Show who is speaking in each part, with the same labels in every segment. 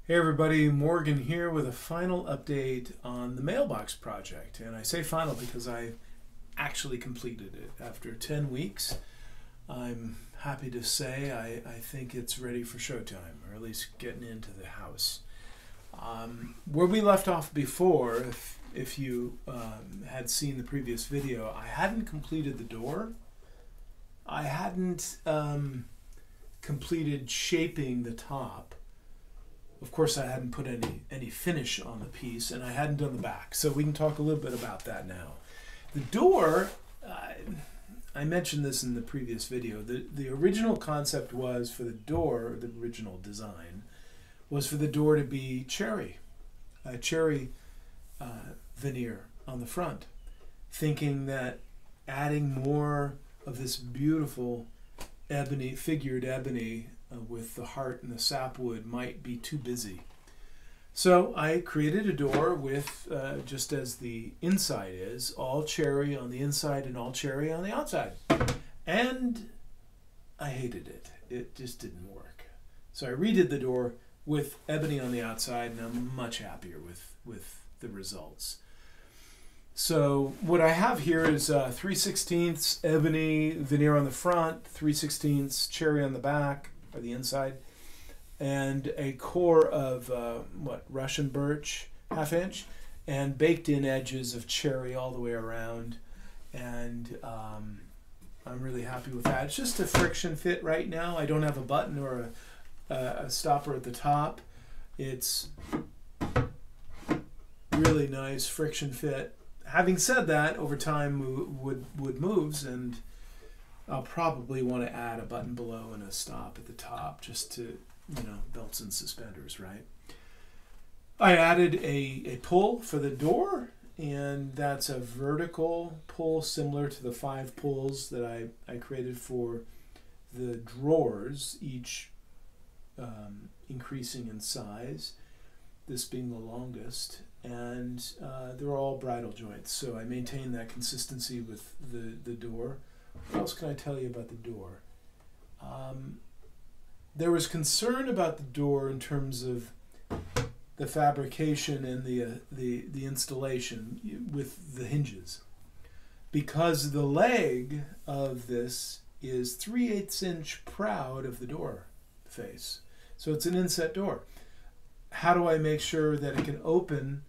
Speaker 1: Hey everybody, Morgan here with a final update on the Mailbox project. And I say final because I actually completed it. After 10 weeks, I'm happy to say I think it's ready for showtime, or at least getting into the house. Where we left off before, if you had seen the previous video, I hadn't completed the door. I hadn't completed shaping the top. Of course, I hadn't put any finish on the piece, and I hadn't done the back. So we can talk a little bit about that now. The door, I mentioned this in the previous video. The original concept was for the door, the original design, was for the door to be cherry, a cherry veneer on the front, thinking that adding more of this beautiful ebony, figured ebony, with the heart and the sapwood might be too busy. So I created a door with, just as the inside is, all cherry on the inside and all cherry on the outside. And I hated it. It just didn't work. So I redid the door with ebony on the outside, and I'm much happier with the results. So what I have here is 3/16 ebony veneer on the front, 3/16 cherry on the back, or the inside, and a core of Russian birch, 1/2 inch, and baked in edges of cherry all the way around. And I'm really happy with that. It's just a friction fit right now. I don't have a button or a stopper at the top. It's really nice friction fit. Having said that, over time wood moves, and I'll probably want to add a button below and a stop at the top, just to, belts and suspenders, right? I added a pull for the door, and that's a vertical pull similar to the 5 pulls that I created for the drawers, each increasing in size, this being the longest. And they're all bridle joints, so I maintain that consistency with the door. What else can I tell you about the door? There was concern about the door in terms of the fabrication and the installation with the hinges, because the leg of this is 3/8 inch proud of the door face, so it's an inset door. How do I make sure that it can open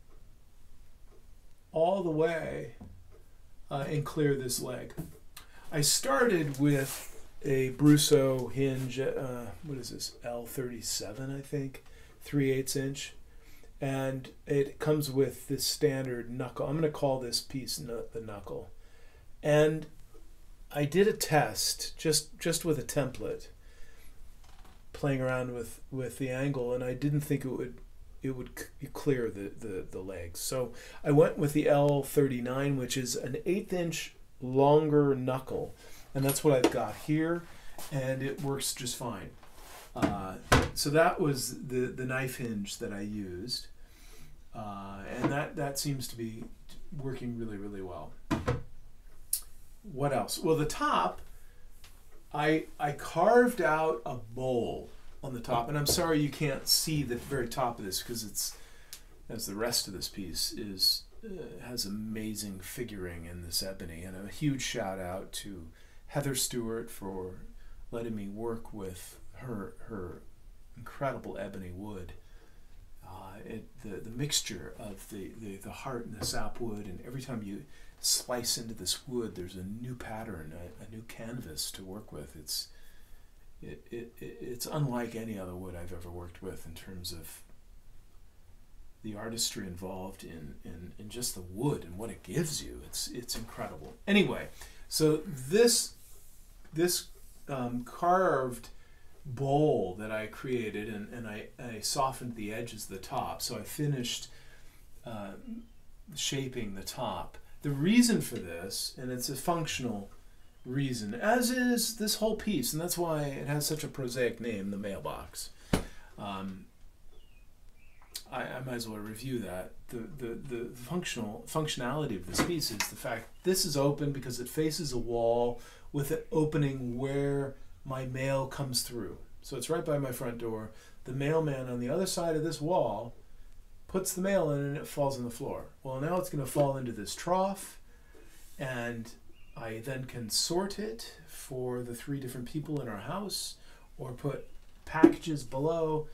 Speaker 1: all the way and clear this leg? I started with a Brusso hinge, what is this, L37, I think, 3/8 inch. And it comes with this standard knuckle. I'm going to call this piece the knuckle. And I did a test just with a template, playing around with the angle, and I didn't think it would clear the legs. So I went with the L39, which is an 1/8 inch longer knuckle, and that's what I've got here, and it works just fine. So that was the knife hinge that I used, and that seems to be working really, really well. What else? Well, the top, I carved out a bowl on the top, and I'm sorry you can't see the very top of this, because it's, as the rest of this piece is, has amazing figuring in this ebony. And a huge shout out to Heather Stewart for letting me work with her incredible ebony wood. The mixture of the heart and the sapwood, and every time you slice into this wood, there's a new pattern, a new canvas to work with. It's unlike any other wood I've ever worked with in terms of the artistry involved in just the wood and what it gives you. It's incredible. Anyway, so this carved bowl that I created, and I softened the edges of the top, so I finished shaping the top. The reason for this, and it's a functional reason, as is this whole piece, and that's why it has such a prosaic name, the Mailbox. I might as well review that. The functionality of this piece is the fact this is open because it faces a wall with an opening where my mail comes through. So it's right by my front door. the mailman on the other side of this wall puts the mail in and it falls on the floor. Well, now it's going to fall into this trough, and I then can sort it for the 3 different people in our house, or put packages below,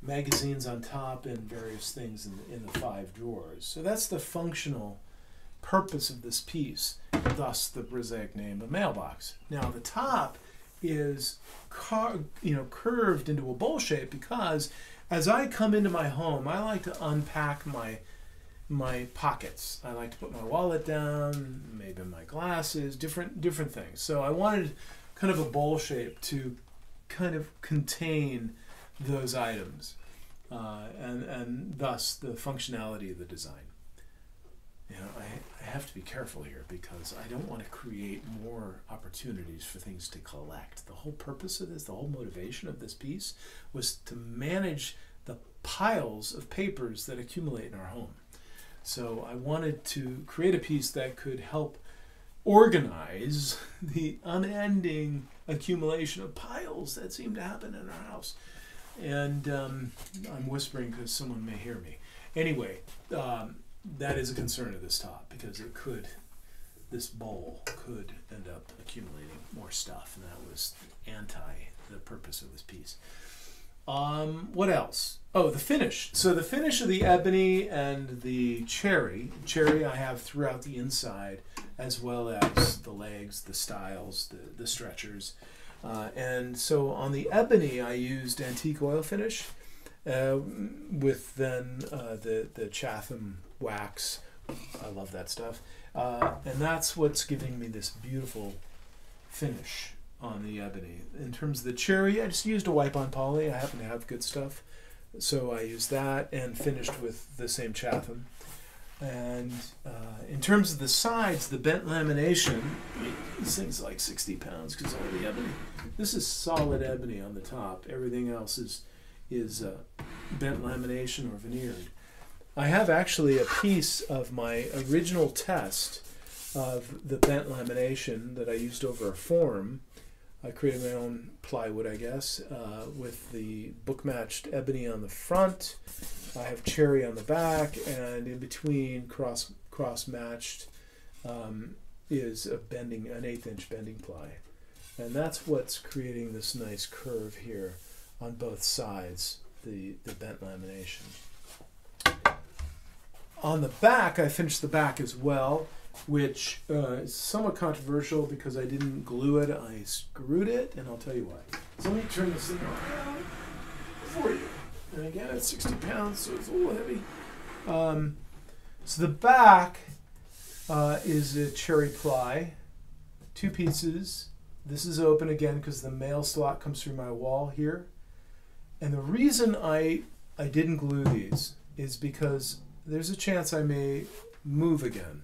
Speaker 1: magazines on top, and various things in the 5 drawers. So that's the functional purpose of this piece, thus the prosaic name of Mailbox. Now the top is curved into a bowl shape because as I come into my home, I like to unpack my pockets. I like to put my wallet down, maybe my glasses, different things. So I wanted kind of a bowl shape to kind of contain those items, and thus the functionality of the design. You know, I have to be careful here because I don't want to create more opportunities for things to collect. The whole purpose of this, the whole motivation of this piece was to manage the piles of papers that accumulate in our home. So I wanted to create a piece that could help organize the unending accumulation of piles that seem to happen in our house. And I'm whispering because someone may hear me. Anyway, that is a concern of this top because this bowl could end up accumulating more stuff, and that was the purpose of this piece. What else? Oh, the finish. So the finish of the ebony and the cherry I have throughout the inside, as well as the legs, the styles, the stretchers. And so on the ebony, I used antique oil finish with then the Chatham wax. I love that stuff. And that's what's giving me this beautiful finish on the ebony. In terms of the cherry, I just used a wipe-on poly. I happen to have good stuff, so I used that and finished with the same Chatham. And in terms of the sides, the bent lamination, this thing's like 60 pounds because all the ebony. This is solid ebony on the top. Everything else is bent lamination or veneered. I have actually a piece of my original test of the bent lamination that I used over a form. I created my own plywood, I guess, with the book-matched ebony on the front. I have cherry on the back, and in between, cross-matched, is an 1/8-inch bending ply. And that's what's creating this nice curve here on both sides, the bent lamination. On the back, I finished the back as well, which is somewhat controversial because I didn't glue it, I screwed it, and I'll tell you why. So let me turn this thing around for you. And again, it's 60 pounds, so it's a little heavy. So the back is a cherry ply, 2 pieces. This is open again because the mail slot comes through my wall here. And the reason I didn't glue these is because there's a chance I may move again.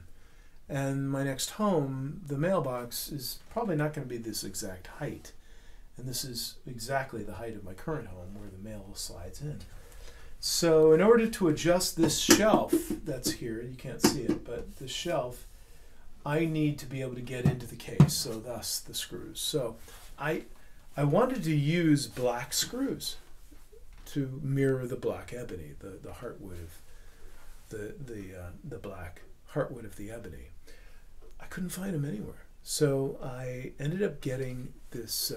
Speaker 1: And my next home, the mailbox, is probably not going to be this exact height. And this is exactly the height of my current home where the mail slides in. So in order to adjust this shelf that's here, you can't see it, but the shelf, I need to be able to get into the case, so thus the screws. So I wanted to use black screws to mirror the black ebony, the heartwood of the black heartwood of the ebony. I couldn't find them anywhere. So I ended up getting this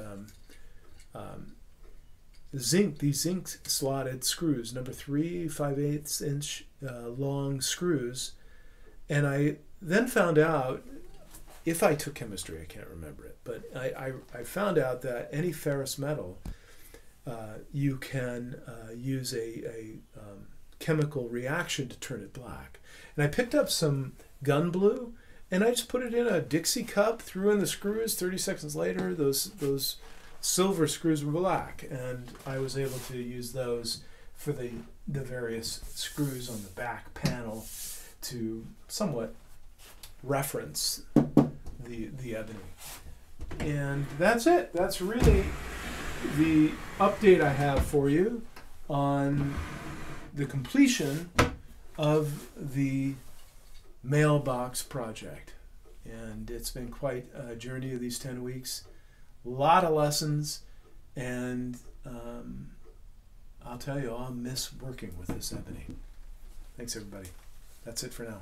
Speaker 1: these zinc slotted screws, number 3 5/8-inch long screws. And I then found out, if I took chemistry, I can't remember it, but I found out that any ferrous metal, you can use a chemical reaction to turn it black. And I picked up some gun blue, and I just put it in a Dixie cup, threw in the screws. 30 seconds later, those silver screws were black, and I was able to use those for the various screws on the back panel to somewhat reference the ebony. And that's it. That's really the update I have for you on the completion of the Mailbox project. And it's been quite a journey of these 10 weeks. A lot of lessons, and I'll tell you, I'll miss working with this Ebony. Thanks, everybody. That's it for now.